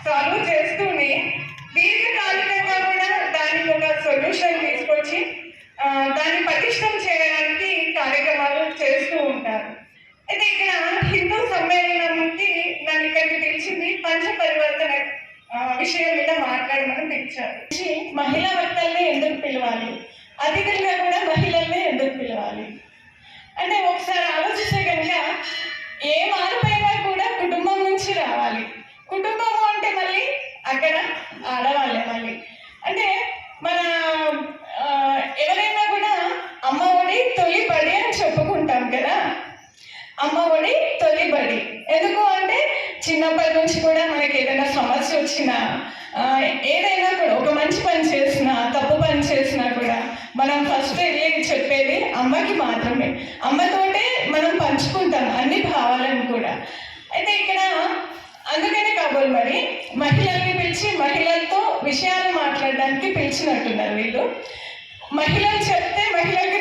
Solve చేస్తూనే దీర్ఘకాలికంగా కూడా దానికి ఒక సొల్యూషన్ తీసుకొచ్చి దాన్ని పటిష్టం చేయడానికి కార్యక్రమాలు చేస్తూ ఉంటారు. అయితే ఇక్కడ హిందూ సమ్మేళనంకి నన్ను ఇక్కడికి పిలిచింది పంచ పరివర్తన విషయం మీద మాట్లాడమని పిలిచారు. మహిళా వక్తల్ని ఎందుకు పిలవాలి, అతిథులుగా కూడా మహిళల్ని ఎందుకు పిలవాలి అంటే ఒకసారి ఆలోచిస్తే కనుక ఏ మార్పైనా కూడా కుటుంబం నుంచి రావాలి. కుటుంబము అంటే మళ్ళీ అక్కడ ఆడవాళ్ళే. మళ్ళీ అంటే మన ఎవరైనా కూడా అమ్మ ఒడి తొలి బడి అని చెప్పుకుంటాం కదా. అమ్మ ఒడి తొలి బడి ఎందుకు అంటే చిన్నప్పటి నుంచి కూడా మనకి ఏదైనా సమస్య వచ్చినా ఏదైనా కూడా ఒక మంచి పని చేసినా తప్పు పని చేసినా కూడా మనం ఫస్ట్ వెళ్ళి చెప్పేది అమ్మకి మాత్రమే. అమ్మతోటే మనం పంచుకుంటాం అన్ని భావాలను కూడా. అయితే ఇక్కడ అందుకనే కాబోలు మరి మహిళల్ని పిలిచి మహిళలతో విషయాలు మాట్లాడడానికి పిలిచినట్టున్నారు వీళ్ళు. మహిళలు చెప్తే మహిళలకి